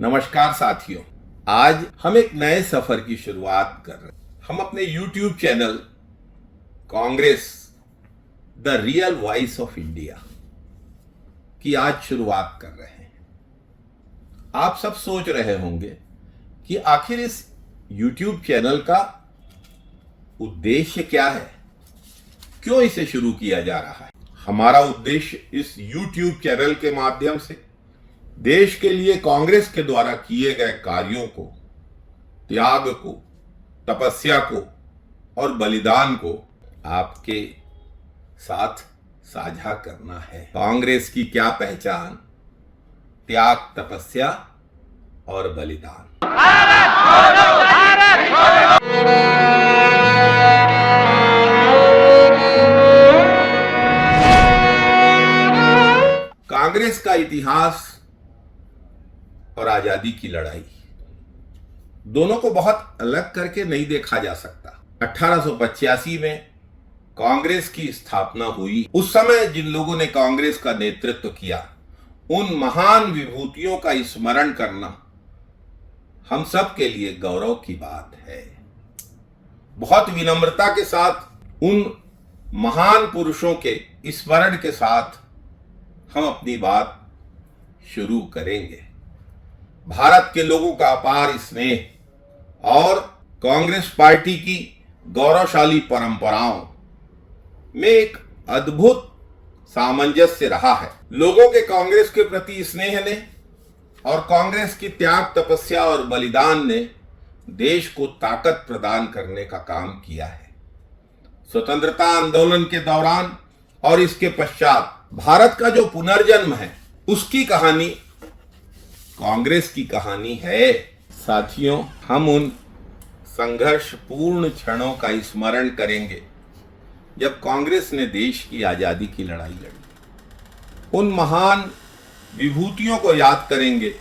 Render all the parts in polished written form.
नमस्कार साथियों, आज हम एक नए सफर की शुरुआत कर रहे हैं। हम अपने YouTube channel Congress the real voice of India की आज शुरुआत कर रहे हैं। आप सब सोच रहे होंगे कि आखिर इस YouTube चैनल का उद्देश्य क्या है, क्यों इसे शुरू किया जा रहा है। हमारा उद्देश्य इस YouTube चैनल के माध्यम से देश के लिए कांग्रेस के द्वारा किए गए कार्यों को, त्याग को, तपस्या को और बलिदान को आपके साथ साझा करना है। कांग्रेस की क्या पहचान, त्याग, तपस्या और बलिदान। कांग्रेस का इतिहास और आजादी की लड़ाई दोनों को बहुत अलग करके नहीं देखा जा सकता। 1885 में कांग्रेस की स्थापना हुई। उस समय जिन लोगों ने कांग्रेस का नेतृत्व किया, उन महान विभूतियों का स्मरण करना हम सब के लिए गौरव की बात है। बहुत विनम्रता के साथ उन महान पुरुषों के स्मरण के साथ हम अपनी बात शुरू करेंगे। भारत के लोगों का अपार स्नेह और कांग्रेस पार्टी की गौरवशाली परंपराओं में एक अद्भुत सामंजस्य रहा है। लोगों के कांग्रेस के प्रति स्नेह ने और कांग्रेस की त्याग, तपस्या और बलिदान ने देश को ताकत प्रदान करने का काम किया है। स्वतंत्रता आंदोलन के दौरान और इसके पश्चात भारत का जो पुनर्जन्म है, उसकी कहानी कांग्रेस की कहानी है। साथियों, हम उन संघर्षपूर्ण क्षणों का स्मरण करेंगे जब कांग्रेस ने देश की आजादी की लड़ाई लड़ी। उन महान विभूतियों को याद करेंगे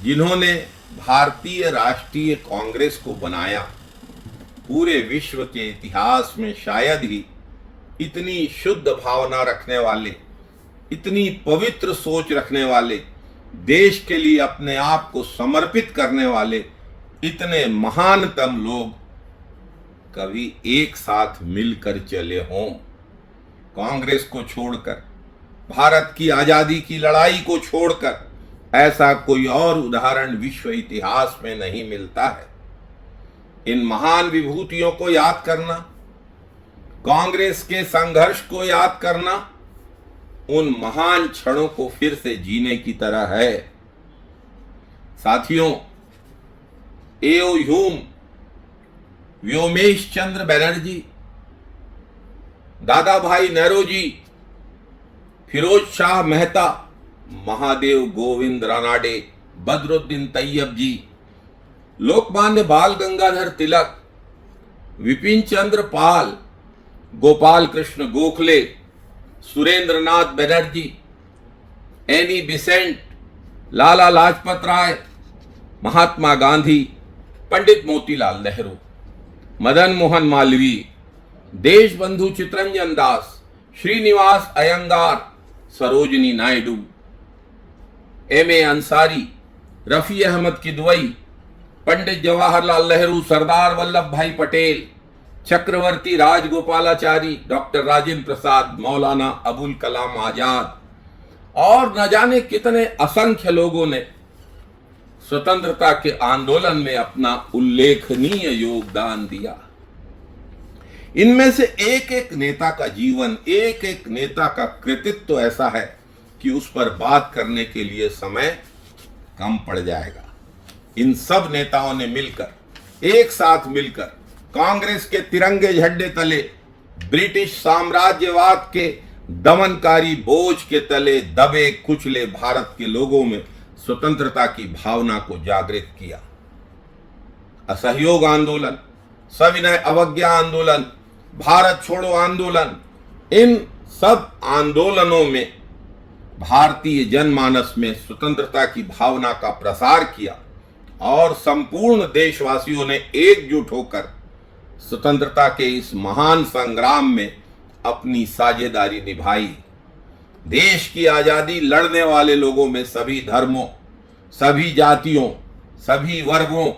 जिन्होंने भारतीय राष्ट्रीय कांग्रेस को बनाया। पूरे विश्व के इतिहास में शायद ही इतनी शुद्ध भावना रखने वाले, इतनी पवित्र सोच रखने वाले, देश के लिए अपने आप को समर्पित करने वाले इतने महानतम लोग कभी एक साथ मिलकर चले हों। कांग्रेस को छोड़कर, भारत की आजादी की लड़ाई को छोड़कर ऐसा कोई और उदाहरण विश्व इतिहास में नहीं मिलता है। इन महान विभूतियों को याद करना, कांग्रेस के संघर्ष को याद करना, उन महान क्षणों को फिर से जीने की तरह है। साथियों, एओ ह्यूम, व्योमेश चंद्र बनर्जी, दादा भाई नौरोजी, फिरोज शाह मेहता, महादेव गोविंद रानाडे, बदरुद्दीन तैयब जी, लोकमान्य बाल गंगाधर तिलक, विपिन चंद्र पाल, गोपाल कृष्ण गोखले, सुरेंद्र नाथ बनर्जी, एनी बिसेंट, लाला लाजपत राय, महात्मा गांधी, पंडित मोतीलाल नेहरू, मदन मोहन मालवीय, देशबंधु चित्तरंजन दास, श्रीनिवास अयंगार, सरोजिनी नायडू, एम.ए. अंसारी, रफी अहमद किदवई, पंडित जवाहरलाल नेहरू, सरदार वल्लभ भाई पटेल, चक्रवर्ती राजगोपालाचारी, डॉक्टर राजेंद्र प्रसाद, मौलाना अबुल कलाम आजाद और न जाने कितने असंख्य लोगों ने स्वतंत्रता के आंदोलन में अपना उल्लेखनीय योगदान दिया। इनमें से एक एक नेता का जीवन, एक एक नेता का कृतित्व तो ऐसा है कि उस पर बात करने के लिए समय कम पड़ जाएगा। इन सब नेताओं ने मिलकर, एक साथ मिलकर कांग्रेस के तिरंगे झंडे तले, ब्रिटिश साम्राज्यवाद के दमनकारी बोझ के तले दबे कुचले भारत के लोगों में स्वतंत्रता की भावना को जागृत किया। असहयोग आंदोलन, सविनय अवज्ञा आंदोलन, भारत छोड़ो आंदोलन, इन सब आंदोलनों में भारतीय जनमानस में स्वतंत्रता की भावना का प्रसार किया और संपूर्ण देशवासियों ने एकजुट होकर स्वतंत्रता के इस महान संग्राम में अपनी साझेदारी निभाई। देश की आजादी लड़ने वाले लोगों में सभी धर्मों, सभी जातियों, सभी वर्गों,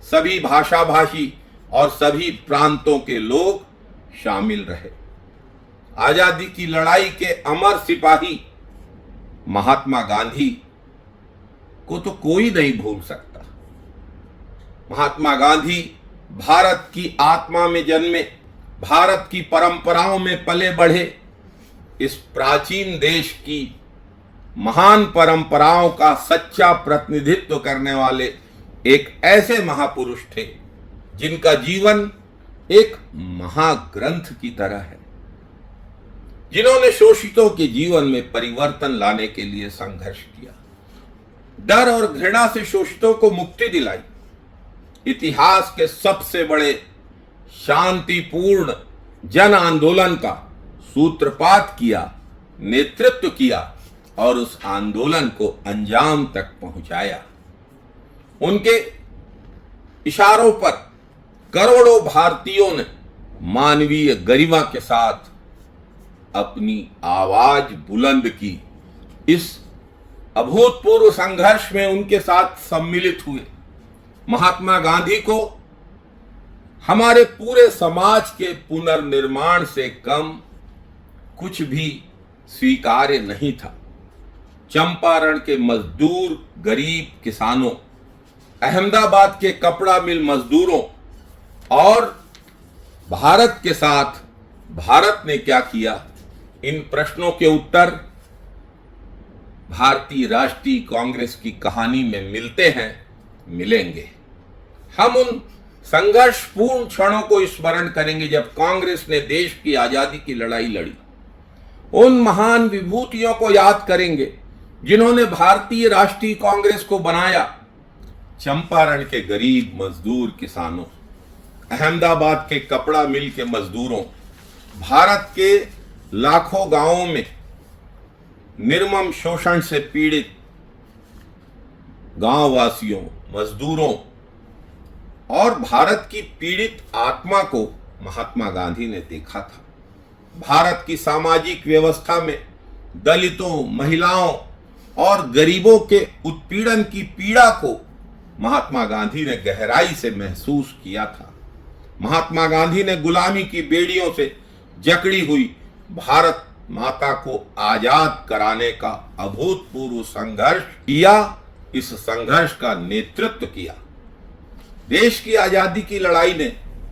सभी भाषा भाषी और सभी प्रांतों के लोग शामिल रहे। आजादी की लड़ाई के अमर सिपाही महात्मा गांधी को तो कोई नहीं भूल सकता। महात्मा गांधी भारत की आत्मा में जन्मे, भारत की परंपराओं में पले बढ़े, इस प्राचीन देश की महान परंपराओं का सच्चा प्रतिनिधित्व करने वाले एक ऐसे महापुरुष थे जिनका जीवन एक महाग्रंथ की तरह है, जिन्होंने शोषितों के जीवन में परिवर्तन लाने के लिए संघर्ष किया, डर और घृणा से शोषितों को मुक्ति दिलाई, इतिहास के सबसे बड़े शांतिपूर्ण जन आंदोलन का सूत्रपात किया, नेतृत्व किया और उस आंदोलन को अंजाम तक पहुंचाया। उनके इशारों पर करोड़ों भारतीयों ने मानवीय गरिमा के साथ अपनी आवाज बुलंद की। इस अभूतपूर्व संघर्ष में उनके साथ सम्मिलित हुए। महात्मा गांधी को हमारे पूरे समाज के पुनर्निर्माण से कम कुछ भी स्वीकार्य नहीं था। चंपारण के मजदूर, गरीब किसानों, अहमदाबाद के कपड़ा मिल मजदूरों और भारत के साथ भारत ने क्या किया, इन प्रश्नों के उत्तर भारतीय राष्ट्रीय कांग्रेस की कहानी में मिलते हैं, मिलेंगे। हम उन संघर्षपूर्ण क्षणों को स्मरण करेंगे जब कांग्रेस ने देश की आजादी की लड़ाई लड़ी। उन महान विभूतियों को याद करेंगे जिन्होंने भारतीय राष्ट्रीय कांग्रेस को बनाया। चंपारण के गरीब मजदूर किसानों, अहमदाबाद के कपड़ा मिल के मजदूरों, भारत के लाखों गांवों में निर्मम शोषण से पीड़ित गांववासियों, मजदूरों और भारत की पीड़ित आत्मा को महात्मा गांधी ने देखा था। भारत की सामाजिक व्यवस्था में दलितों, महिलाओं और गरीबों के उत्पीड़न की पीड़ा को महात्मा गांधी ने गहराई से महसूस किया था। महात्मा गांधी ने गुलामी की बेड़ियों से जकड़ी हुई भारत माता को आजाद कराने का अभूतपूर्व संघर्ष किया। इस संघर्ष का नेतृत्व किया। देश की आजादी की लड़ाई ने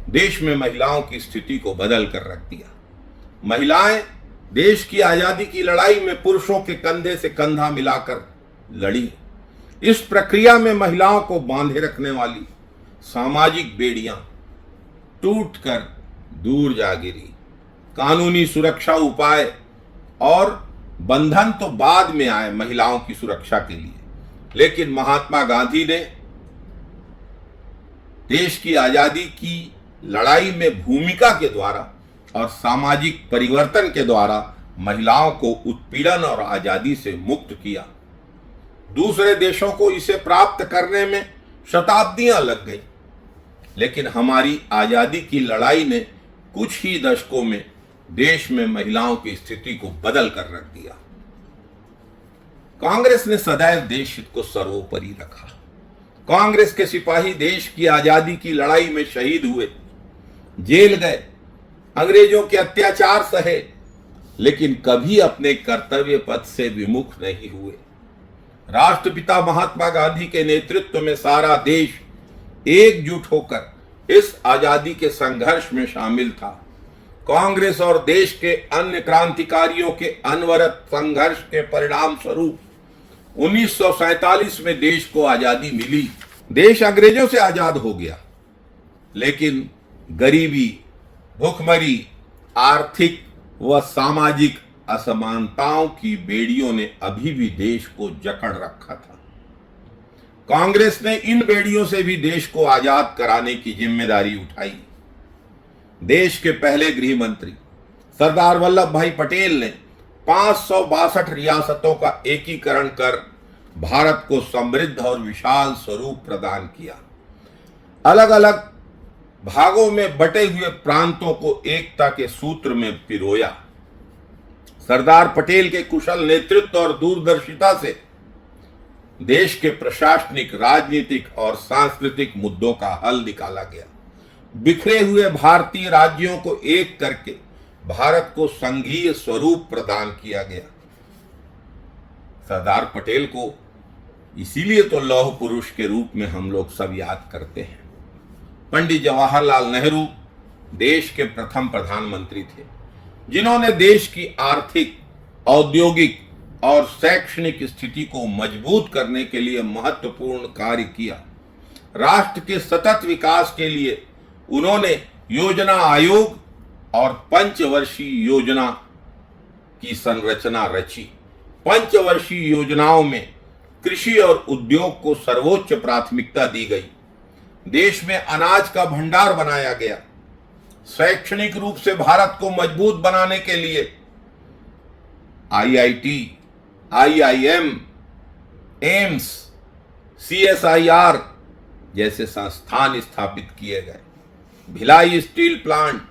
देश में महिलाओं की स्थिति को बदल कर रख दिया। महिलाएं देश की आजादी की लड़ाई में पुरुषों के कंधे से कंधा मिलाकर लड़ी। इस प्रक्रिया में महिलाओं को बांधे रखने वाली सामाजिक बेड़ियां टूटकर दूर जा गिरी। कानूनी सुरक्षा उपाय और बंधन तो बाद में आए महिलाओं की सुरक्षा के लिए, लेकिन महात्मा गांधी ने देश की आजादी की लड़ाई में भूमिका के द्वारा और सामाजिक परिवर्तन के द्वारा महिलाओं को उत्पीड़न और आजादी से मुक्त किया। दूसरे देशों को इसे प्राप्त करने में शताब्दियां लग गई, लेकिन हमारी आजादी की लड़ाई ने कुछ ही दशकों में देश में महिलाओं की स्थिति को बदल कर रख दिया। कांग्रेस ने सदैव देश हित को सर्वोपरि रखा। कांग्रेस के सिपाही देश की आजादी की लड़ाई में शहीद हुए, जेल गए, अंग्रेजों के अत्याचार सहे, लेकिन कभी अपने कर्तव्य पथ से विमुख नहीं हुए। राष्ट्रपिता महात्मा गांधी के नेतृत्व में सारा देश एकजुट होकर इस आजादी के संघर्ष में शामिल था। कांग्रेस और देश के अन्य क्रांतिकारियों के अनवरत संघर्ष के परिणाम स्वरूप 1947 में देश को आजादी मिली। देश अंग्रेजों से आजाद हो गया, लेकिन गरीबी, भूखमरी, आर्थिक व सामाजिक असमानताओं की बेड़ियों ने अभी भी देश को जकड़ रखा था। कांग्रेस ने इन बेड़ियों से भी देश को आजाद कराने की जिम्मेदारी उठाई। देश के पहले गृह मंत्री सरदार वल्लभ भाई पटेल ने 562 रियासतों का एकीकरण कर भारत को समृद्ध और विशाल स्वरूप प्रदान किया। अलग अलग भागों में बटे हुए प्रांतों को एकता के सूत्र में पिरोया। सरदार पटेल के कुशल नेतृत्व और दूरदर्शिता से देश के प्रशासनिक, राजनीतिक और सांस्कृतिक मुद्दों का हल निकाला गया। बिखरे हुए भारतीय राज्यों को एक करके भारत को संघीय स्वरूप प्रदान किया गया। सरदार पटेल को इसीलिए तो लौह पुरुष के रूप में हम लोग सब याद करते हैं। पंडित जवाहरलाल नेहरू देश के प्रथम प्रधानमंत्री थे, जिन्होंने देश की आर्थिक, औद्योगिक और शैक्षणिक स्थिति को मजबूत करने के लिए महत्वपूर्ण कार्य किया। राष्ट्र के सतत विकास के लिए उन्होंने योजना आयोग और पंचवर्षीय योजना की संरचना रची। पंचवर्षीय योजनाओं में कृषि और उद्योग को सर्वोच्च प्राथमिकता दी गई। देश में अनाज का भंडार बनाया गया। शैक्षणिक रूप से भारत को मजबूत बनाने के लिए IIT, IIM, एम्स, CSIR जैसे संस्थान स्थापित किए गए। Bhilai steel plant,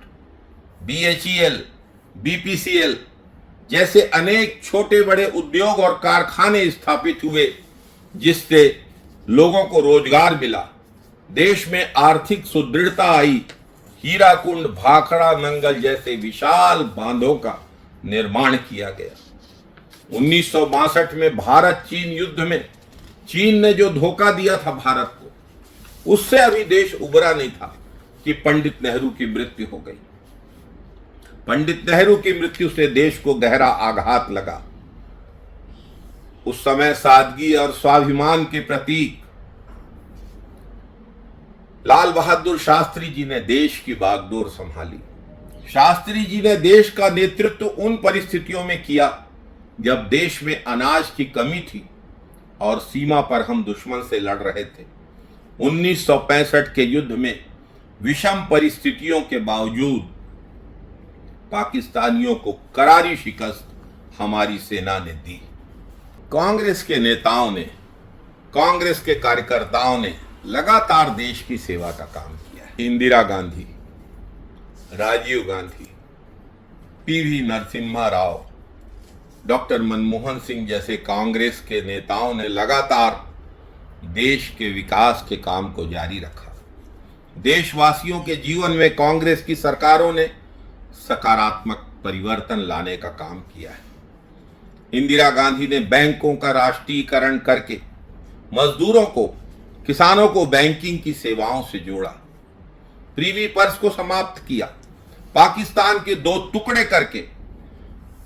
BHEL, BPCL जैसे अनेक छोटे बड़े उद्योग और कारखाने स्थापित हुए, जिससे लोगों को रोजगार मिला। देश में आर्थिक सुदृढ़ता आई। हीराकुंड, भाखड़ा, नंगल जैसे विशाल बांधों का निर्माण किया गया। 1962 में भारत चीन युद्ध में चीन ने जो धोखा दिया था भारत को, उससे अभी देश उबरा नहीं था कि पंडित नेहरू की मृत्यु हो गई। पंडित नेहरू की मृत्यु से देश को गहरा आघात लगा। उस समय सादगी और स्वाभिमान के प्रतीक लाल बहादुर शास्त्री जी ने देश की बागडोर संभाली। शास्त्री जी ने देश का नेतृत्व उन परिस्थितियों में किया जब देश में अनाज की कमी थी और सीमा पर हम दुश्मन से लड़ रहे थे। 1965 के युद्ध में विषम परिस्थितियों के बावजूद पाकिस्तानियों को करारी शिकस्त हमारी सेना ने दी। कांग्रेस के नेताओं ने, कांग्रेस के कार्यकर्ताओं ने लगातार देश की सेवा का काम किया है। इंदिरा गांधी, राजीव गांधी, PV नरसिम्हा राव, डॉक्टर मनमोहन सिंह जैसे कांग्रेस के नेताओं ने लगातार देश के विकास के काम को जारी रखा। देशवासियों के जीवन में कांग्रेस की सरकारों ने सकारात्मक परिवर्तन लाने का काम किया है। इंदिरा गांधी ने बैंकों का राष्ट्रीयकरण करके मजदूरों को, किसानों को बैंकिंग की सेवाओं से जोड़ा। प्रीवी पर्स को समाप्त किया। पाकिस्तान के दो टुकड़े करके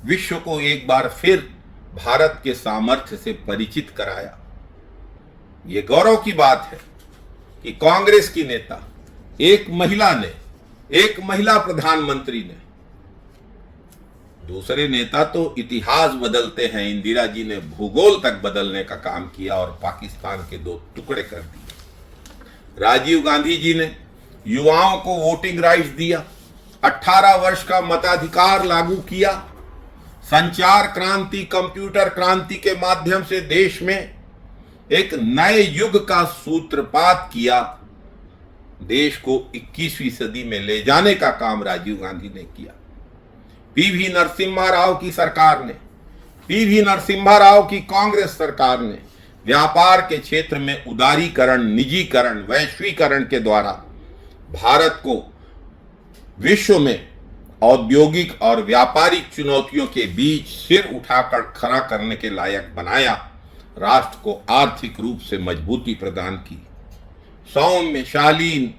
विश्व को एक बार फिर भारत के सामर्थ्य से परिचित कराया। ये गौरव की बात है कि कांग्रेस की नेता, एक महिला प्रधानमंत्री ने, दूसरे नेता तो इतिहास बदलते हैं, इंदिरा जी ने भूगोल तक बदलने का काम किया और पाकिस्तान के दो टुकड़े कर दिए। राजीव गांधी जी ने युवाओं को वोटिंग राइट्स दिया, 18 वर्ष का मताधिकार लागू किया। संचार क्रांति, कंप्यूटर क्रांति के माध्यम से देश में एक नए युग का सूत्रपात किया। देश को 21वीं सदी में ले जाने का काम राजीव गांधी ने किया। PV नरसिम्हा राव की सरकार ने, PV नरसिम्हा राव की कांग्रेस सरकार ने व्यापार के क्षेत्र में उदारीकरण, निजीकरण, वैश्वीकरण के द्वारा भारत को विश्व में औद्योगिक और व्यापारिक चुनौतियों के बीच सिर उठाकर खड़ा करने के लायक बनाया। राष्ट्र को आर्थिक रूप से मजबूती प्रदान की। सौम्य, शालीन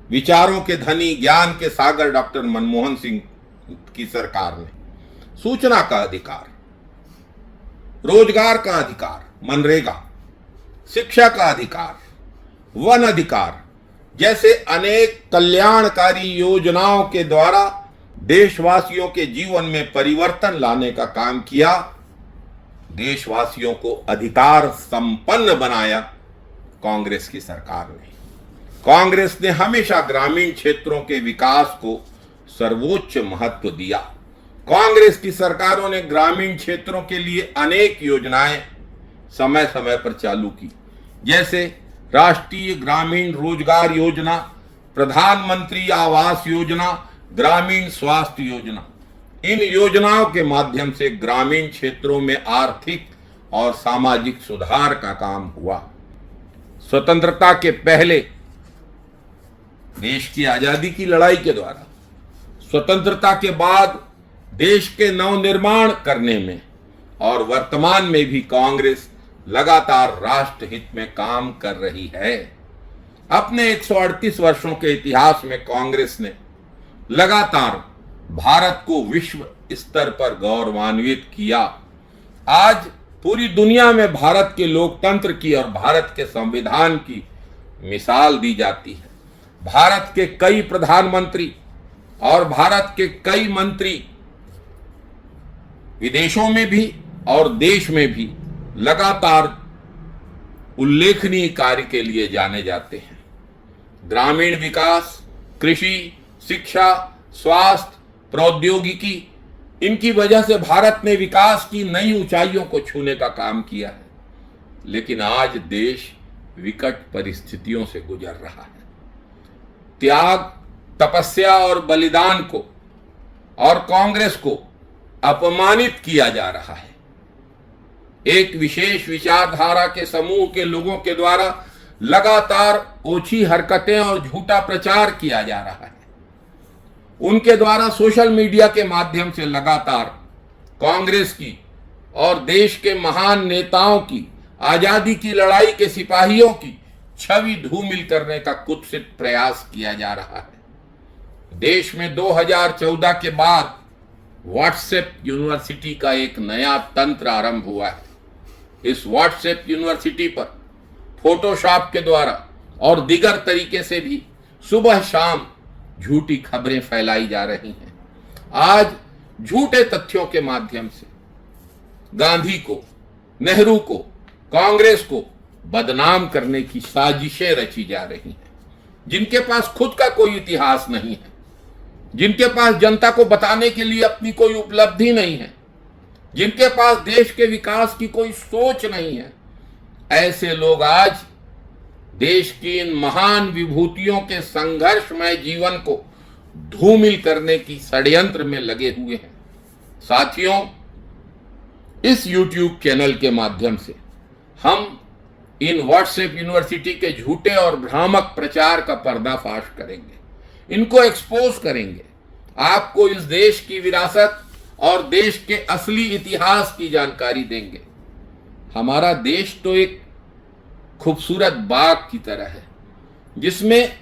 विचारों के धनी, ज्ञान के सागर डॉक्टर मनमोहन सिंह की सरकार ने सूचना का अधिकार, रोजगार का अधिकार, मनरेगा, शिक्षा का अधिकार, वन अधिकार जैसे अनेक कल्याणकारी योजनाओं के द्वारा देशवासियों के जीवन में परिवर्तन लाने का काम किया। देशवासियों को अधिकार संपन्न बनाया कांग्रेस की सरकार ने। कांग्रेस ने हमेशा ग्रामीण क्षेत्रों के विकास को सर्वोच्च महत्व दिया। कांग्रेस की सरकारों ने ग्रामीण क्षेत्रों के लिए अनेक योजनाएं समय समय पर चालू की, जैसे राष्ट्रीय ग्रामीण रोजगार योजना, प्रधानमंत्री आवास योजना, ग्रामीण स्वास्थ्य योजना। इन योजनाओं के माध्यम से ग्रामीण क्षेत्रों में आर्थिक और सामाजिक सुधार का काम हुआ। स्वतंत्रता के पहले देश की आजादी की लड़ाई के द्वारा, स्वतंत्रता के बाद देश के नवनिर्माण करने में और वर्तमान में भी कांग्रेस लगातार राष्ट्र हित में काम कर रही है। अपने 138 वर्षों के इतिहास में कांग्रेस ने लगातार भारत को विश्व स्तर पर गौरवान्वित किया। आज पूरी दुनिया में भारत के लोकतंत्र की और भारत के संविधान की मिसाल दी जाती है। भारत के कई प्रधानमंत्री और भारत के कई मंत्री विदेशों में भी और देश में भी लगातार उल्लेखनीय कार्य के लिए जाने जाते हैं। ग्रामीण विकास, कृषि, शिक्षा, स्वास्थ्य, प्रौद्योगिकी, इनकी वजह से भारत ने विकास की नई ऊंचाइयों को छूने का काम किया है। लेकिन आज देश विकट परिस्थितियों से गुजर रहा है। त्याग, तपस्या और बलिदान को और कांग्रेस को अपमानित किया जा रहा है। एक विशेष विचारधारा के समूह के लोगों के द्वारा लगातार ओछी हरकतें और झूठा प्रचार किया जा रहा है। उनके द्वारा सोशल मीडिया के माध्यम से लगातार कांग्रेस की और देश के महान नेताओं की, आजादी की लड़ाई के सिपाहियों की छवि धूमिल करने का कुत्सित प्रयास किया जा रहा है। देश में 2014 के बाद व्हाट्सएप यूनिवर्सिटी का एक नया तंत्र आरंभ हुआ है। इस व्हाट्सएप यूनिवर्सिटी पर फोटोशॉप के द्वारा और दिगर तरीके से भी सुबह शाम झूठी खबरें फैलाई जा रही हैं। आज झूठे तथ्यों के माध्यम से गांधी को, नेहरू को, कांग्रेस को बदनाम करने की साजिशें रची जा रही हैं। जिनके पास खुद का कोई इतिहास नहीं है, जिनके पास जनता को बताने के लिए अपनी कोई उपलब्धि नहीं है, जिनके पास देश के विकास की कोई सोच नहीं है, ऐसे लोग आज देश की इन महान विभूतियों के संघर्षमय जीवन को धूमिल करने की षड्यंत्र में लगे हुए हैं। साथियों, इस YouTube चैनल के माध्यम से हम इन व्हाट्सएप यूनिवर्सिटी के झूठे और भ्रामक प्रचार का पर्दाफाश करेंगे, इनको एक्सपोज करेंगे, आपको इस देश की विरासत और देश के असली इतिहास की जानकारी देंगे। हमारा देश तो एक खूबसूरत बाग की तरह है जिसमें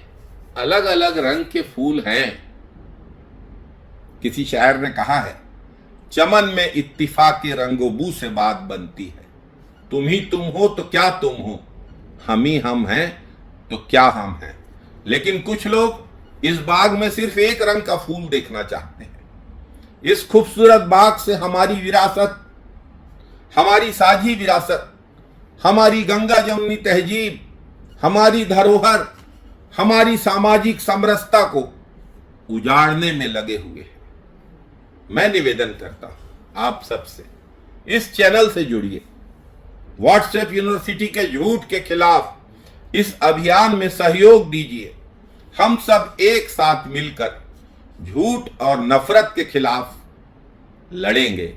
अलग अलग रंग के फूल हैं। किसी शायर ने कहा है, चमन में इत्तिफाक के रंगोबू से बात बनती है। तुम ही तुम हो तो क्या तुम हो, हम ही हम हैं तो क्या हम हैं। लेकिन कुछ लोग इस बाग में सिर्फ एक रंग का फूल देखना चाहते हैं। इस खूबसूरत बाग से हमारी विरासत, हमारी साझी विरासत, हमारी गंगा जमुनी तहजीब, हमारी धरोहर, हमारी सामाजिक समरसता को उजाड़ने में लगे हुए हैं। मैं निवेदन करता हूं आप सबसे, इस चैनल से जुड़िए, व्हाट्सएप यूनिवर्सिटी के झूठ के खिलाफ इस अभियान में सहयोग दीजिए। हम सब एक साथ मिलकर झूठ और नफरत के खिलाफ लड़ेंगे।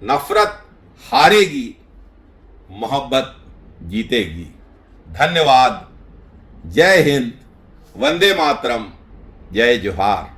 नफरत हारेगी, मोहब्बत जीतेगी। धन्यवाद। जय हिंद, वंदे मातरम, जय जोहार।